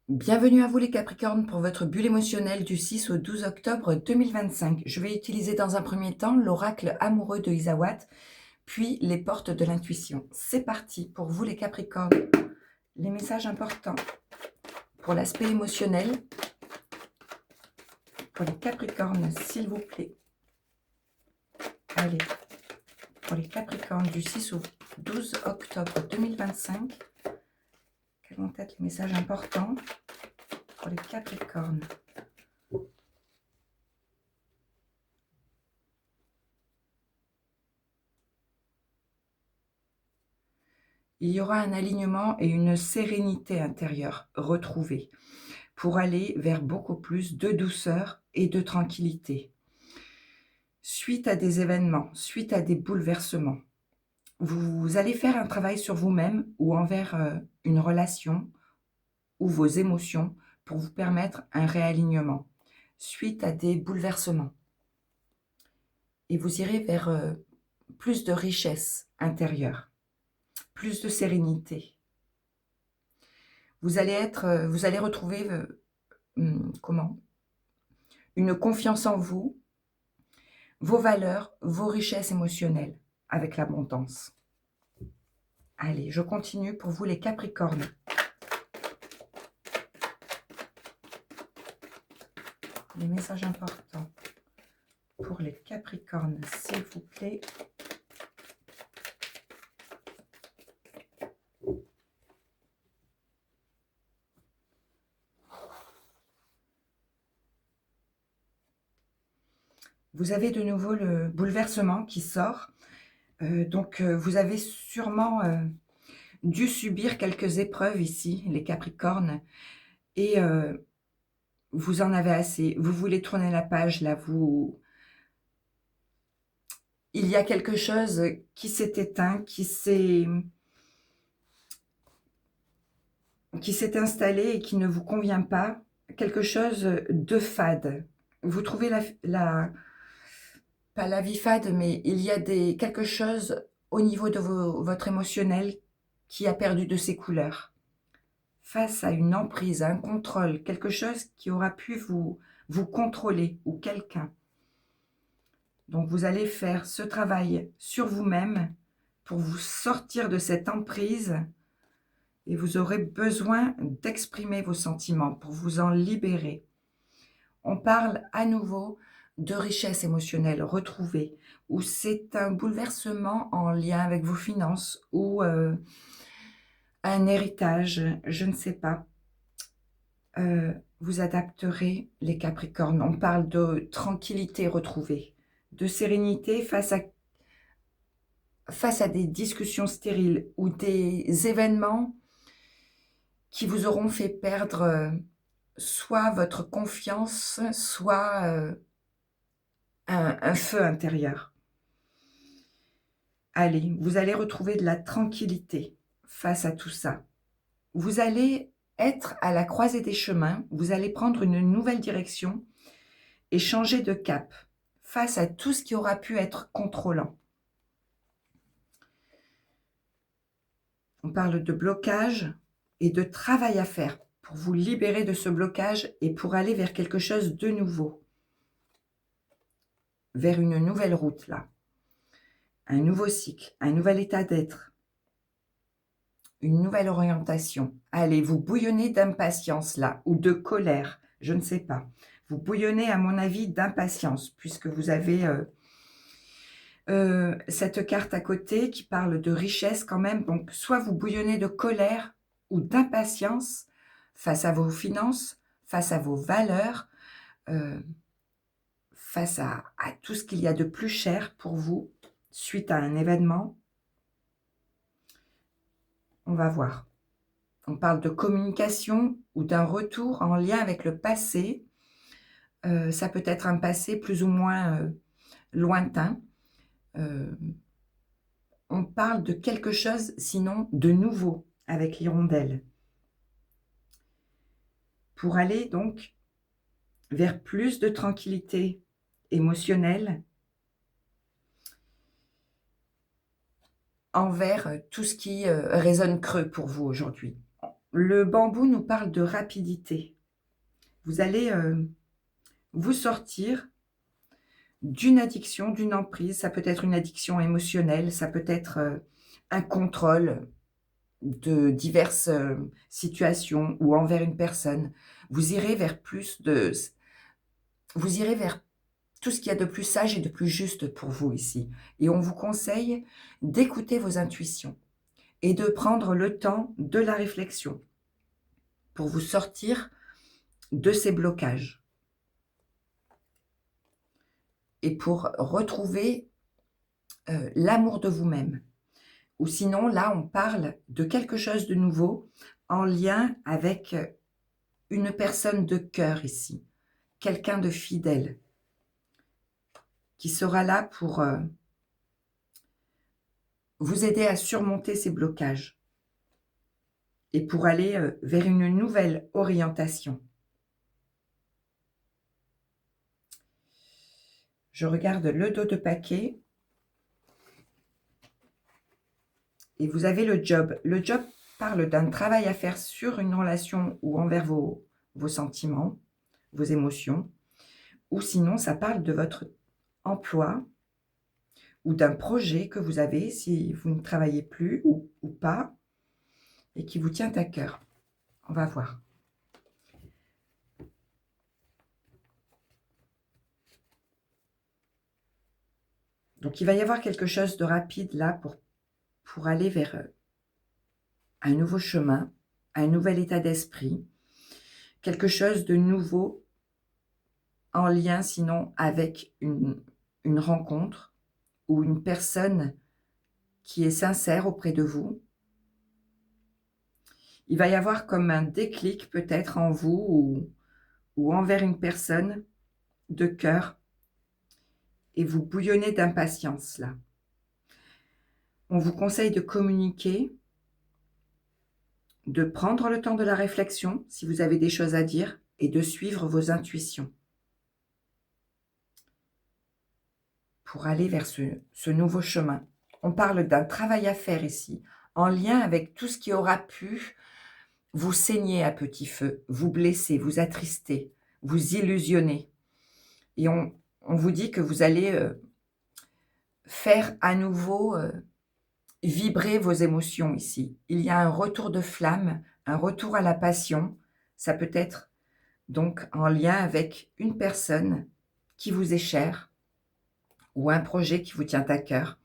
Bienvenue à vous les Capricornes pour votre bulle émotionnelle du 6 au 12 octobre 2025. Je vais utiliser dans un premier temps l'oracle amoureux de Isawat, puis les portes de l'intuition. C'est parti pour vous les Capricornes. Les messages importants pour l'aspect émotionnel, pour les Capricornes, s'il vous plaît. Allez, pour les Capricornes du 6 au 12 octobre 2025, quels vont être les messages importants pour les Capricornes? Il y aura un alignement et une sérénité intérieure retrouvée pour aller vers beaucoup plus de douceur et de tranquillité. Suite à des événements, suite à des bouleversements, vous allez faire un travail sur vous-même ou envers une relation ou vos émotions pour vous permettre un réalignement suite à des bouleversements. Et vous irez vers plus de richesse intérieure, plus de sérénité. Vous allez retrouver une confiance en vous, vos valeurs, vos richesses émotionnelles avec l'abondance. Allez, je continue pour vous les Capricornes. Les messages importants pour les Capricornes, s'il vous plaît. Vous avez de nouveau le bouleversement qui sort. Donc, vous avez sûrement dû subir quelques épreuves ici, les Capricornes. Et vous en avez assez. Vous voulez tourner la page, là. Il y a quelque chose qui s'est éteint, qui s'est installé et qui ne vous convient pas. Quelque chose de fade. Vous trouvez pas la vie fade, mais il y a quelque chose au niveau de votre émotionnel qui a perdu de ses couleurs. Face à une emprise, à un contrôle, quelque chose qui aura pu vous contrôler ou quelqu'un. Donc vous allez faire ce travail sur vous-même pour vous sortir de cette emprise et vous aurez besoin d'exprimer vos sentiments pour vous en libérer. On parle à nouveau de richesse émotionnelle retrouvée, où c'est un bouleversement en lien avec vos finances ou un héritage, je ne sais pas. Vous adapterez les Capricornes. On parle de tranquillité retrouvée, de sérénité face à des discussions stériles ou des événements qui vous auront fait perdre soit votre confiance, soit un feu intérieur. Allez, vous allez retrouver de la tranquillité face à tout ça. Vous allez être à la croisée des chemins, vous allez prendre une nouvelle direction et changer de cap face à tout ce qui aura pu être contrôlant. On parle de blocage et de travail à faire pour vous libérer de ce blocage et pour aller vers quelque chose de nouveau, vers une nouvelle route là, un nouveau cycle, un nouvel état d'être, une nouvelle orientation. Allez, vous bouillonnez d'impatience là, ou de colère, je ne sais pas. Vous bouillonnez, à mon avis, d'impatience, puisque vous avez cette carte à côté qui parle de richesse quand même. Donc, soit vous bouillonnez de colère ou d'impatience face à vos finances, face à vos valeurs, face à tout ce qu'il y a de plus cher pour vous suite à un événement. On va voir. On parle de communication ou d'un retour en lien avec le passé. Ça peut être un passé plus ou moins lointain. On parle de quelque chose, sinon de nouveau, avec l'hirondelle. Pour aller donc vers plus de tranquillité émotionnelle envers tout ce qui résonne creux pour vous aujourd'hui. Le bambou nous parle de rapidité. Vous allez vous sortir d'une addiction, d'une emprise. Ça peut être une addiction émotionnelle, ça peut être un contrôle de diverses situations ou envers une personne. Vous irez vers vous irez vers tout ce qu'il y a de plus sage et de plus juste pour vous ici. Et on vous conseille d'écouter vos intuitions et de prendre le temps de la réflexion pour vous sortir de ces blocages et pour retrouver l'amour de vous-même. Ou sinon, là, on parle de quelque chose de nouveau en lien avec une personne de cœur ici, quelqu'un de fidèle, qui sera là pour vous aider à surmonter ces blocages et pour aller vers une nouvelle orientation. Je regarde le dos de paquet et vous avez le job. Le job parle d'un travail à faire sur une relation ou envers vos sentiments, vos émotions, ou sinon ça parle de votre emploi ou d'un projet que vous avez si vous ne travaillez plus ou pas et qui vous tient à cœur. On va voir. Donc il va y avoir quelque chose de rapide là pour aller vers un nouveau chemin, un nouvel état d'esprit, quelque chose de nouveau en lien sinon avec une rencontre ou une personne qui est sincère auprès de vous. Il va y avoir comme un déclic peut-être en vous ou envers une personne de cœur et vous bouillonnez d'impatience là. On vous conseille de communiquer, de prendre le temps de la réflexion si vous avez des choses à dire et de suivre vos intuitions pour aller vers ce nouveau chemin. On parle d'un travail à faire ici, en lien avec tout ce qui aura pu vous saigner à petit feu, vous blesser, vous attrister, vous illusionner. Et on vous dit que vous allez faire à nouveau vibrer vos émotions ici. Il y a un retour de flamme, un retour à la passion. Ça peut être donc en lien avec une personne qui vous est chère ou un projet qui vous tient à cœur.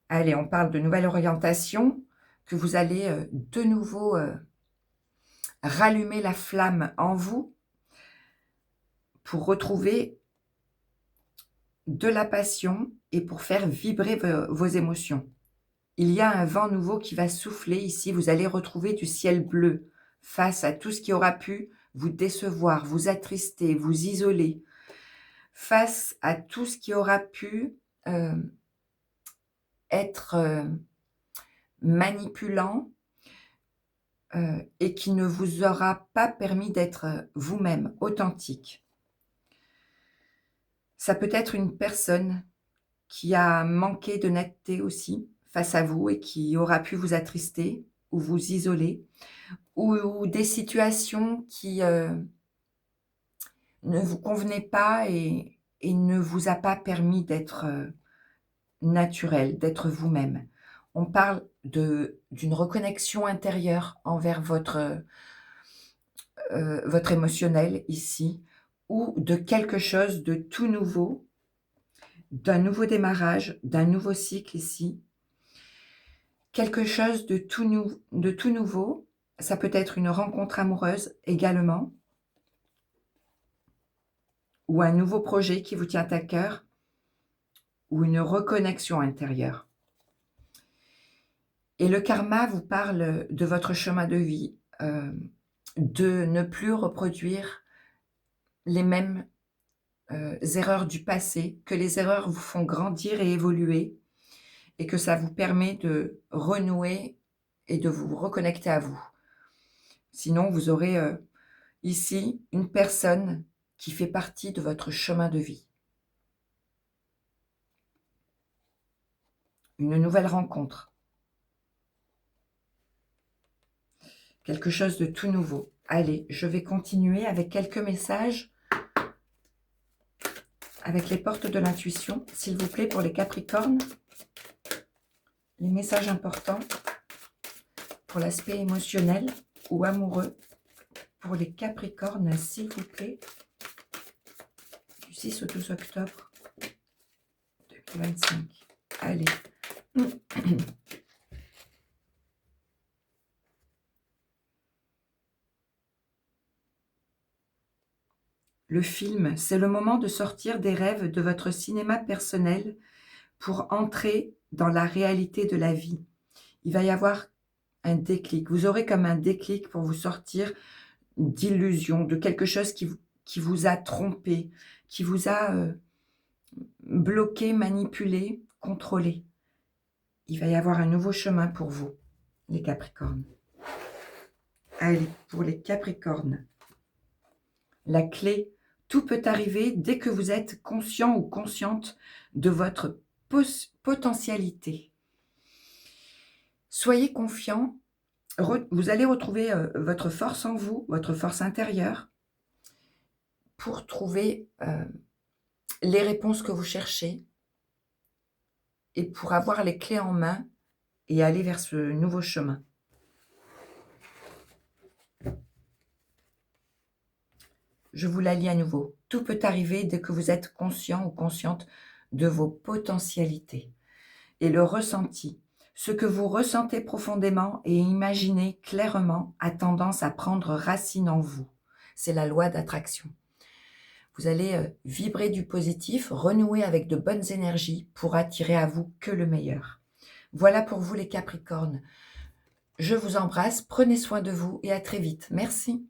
Allez, on parle de nouvelle orientation, que vous allez de nouveau rallumer la flamme en vous pour retrouver de la passion et pour faire vibrer vos émotions. Il y a un vent nouveau qui va souffler ici. Vous allez retrouver du ciel bleu face à tout ce qui aura pu vous décevoir, vous attrister, vous isoler, face à tout ce qui aura pu être manipulant et qui ne vous aura pas permis d'être vous-même, authentique. Ça peut être une personne qui a manqué de netteté aussi face à vous et qui aura pu vous attrister ou vous isoler, ou des situations qui ne vous convenaient pas et ne vous a pas permis d'être naturel, d'être vous-même. On parle d'une reconnexion intérieure envers votre émotionnel ici, ou de quelque chose de tout nouveau, d'un nouveau démarrage, d'un nouveau cycle ici. Quelque chose de tout nouveau, ça peut être une rencontre amoureuse également, ou un nouveau projet qui vous tient à cœur, ou une reconnexion intérieure. Et le karma vous parle de votre chemin de vie, de ne plus reproduire les mêmes erreurs du passé, que les erreurs vous font grandir et évoluer, et que ça vous permet de renouer et de vous reconnecter à vous. Sinon, vous aurez ici une personne qui fait partie de votre chemin de vie. Une nouvelle rencontre. quelque chose de tout nouveau. Allez, je vais continuer avec quelques messages avec les portes de l'intuition, s'il vous plaît, pour les Capricornes. Les messages importants pour l'aspect émotionnel ou amoureux pour les Capricornes, s'il vous plaît, du 6 au 12 octobre 2025. Allez. Le film, c'est le moment de sortir des rêves de votre cinéma personnel pour entrer dans la réalité de la vie. Il va y avoir un déclic. Vous aurez comme un déclic pour vous sortir d'illusions, de quelque chose qui vous a trompé, qui vous a bloqué, manipulé, contrôlé. Il va y avoir un nouveau chemin pour vous, les Capricornes. Allez, pour les Capricornes, la clé, tout peut arriver dès que vous êtes conscient ou consciente de votre potentialité. Soyez confiant, vous allez retrouver votre force en vous, votre force intérieure, pour trouver les réponses que vous cherchez et pour avoir les clés en main et aller vers ce nouveau chemin. Je vous la lis à nouveau. Tout peut arriver dès que vous êtes conscient ou consciente de vos potentialités. Et le ressenti, ce que vous ressentez profondément et imaginez clairement a tendance à prendre racine en vous. C'est la loi d'attraction. Vous allez vibrer du positif, renouer avec de bonnes énergies pour attirer à vous que le meilleur. Voilà pour vous les Capricornes. Je vous embrasse, prenez soin de vous et à très vite. Merci.